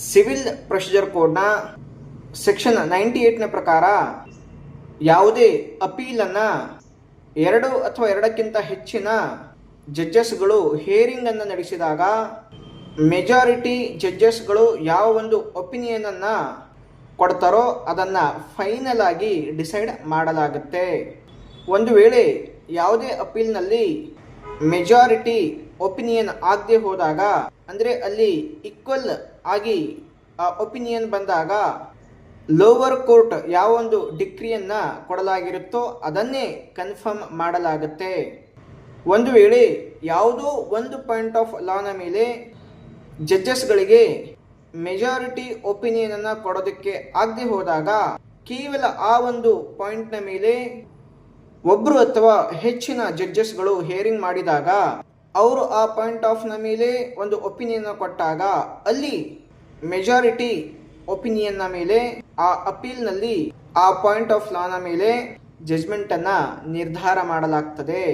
Civil procedure ಕೋಡ್ನ section 98ನ ಪ್ರಕಾರ ಯಾವುದೇ ಅಪೀಲನ್ನು 2 ಅಥವಾ 2ಕ್ಕಿಂತ ಹೆಚ್ಚಿನ ಜಡ್ಜಸ್ಗಳು ಹಿಯರಿಂಗನ್ನು ನಡೆಸಿದಾಗ ಮೆಜಾರಿಟಿ ಜಡ್ಜಸ್ಗಳು ಯಾವ ಒಂದು ಒಪಿನಿಯನನ್ನು ಕೊಡ್ತಾರೋ ಅದನ್ನು ಫೈನಲ್ ಆಗಿ ಡಿಸೈಡ್ ಮಾಡಲಾಗುತ್ತೆ. ಒಂದು ವೇಳೆ ಯಾವುದೇ ಅಪೀಲ್ನಲ್ಲಿ ಮೆಜಾರಿಟಿ ಒಪಿನಿಯನ್ ಆಗದೆ ಹೋದಾಗ, ಅಂದರೆ ಅಲ್ಲಿ ಈಕ್ವಲ್ ಆಗಿ ಆ ಒಪಿನಿಯನ್ ಬಂದಾಗ ಲೋವರ್ ಕೋರ್ಟ್ ಯಾವ ಒಂದು ಡಿಕ್ರಿಯನ್ನು ಕೊಡಲಾಗಿರುತ್ತೋ ಅದನ್ನೇ ಕನ್ಫರ್ಮ್ ಮಾಡಲಾಗುತ್ತೆ. ಒಂದು ವೇಳೆ ಯಾವುದೋ ಒಂದು ಪಾಯಿಂಟ್ ಆಫ್ ಲಾನ ಮೇಲೆ ಜಡ್ಜಸ್ಗಳಿಗೆ ಮೆಜಾರಿಟಿ ಒಪಿನಿಯನನ್ನು ಕೊಡೋದಕ್ಕೆ ಆಗದೆ ಹೋದಾಗ ಕೇವಲ ಆ ಒಂದು ಪಾಯಿಂಟ್ನ ಮೇಲೆ ಒಬ್ಬರು ಅಥವಾ ಹೆಚ್ಚಿನ ಜಡ್ಜಸ್ಗಳು ಹಿಯರಿಂಗ್ ಮಾಡಿದಾಗ ಅವರು ಆ ಪಾಯಿಂಟ್ ಆಫ್ನ ಮೇಲೆ ಒಂದು ಒಪಿನಿಯನ್ ಕೊಟ್ಟಾಗ ಅಲ್ಲಿ ಮೆಜಾರಿಟಿ ಒಪಿನಿಯನ್ನ ಮೇಲೆ ಆ ಅಪೀಲ್ನಲ್ಲಿ ಆ ಪಾಯಿಂಟ್ ಆಫ್ ಲಾನ ಮೇಲೆ ಜಜ್ಮೆಂಟನ್ನು ನಿರ್ಧಾರ ಮಾಡಲಾಗ್ತದೆ.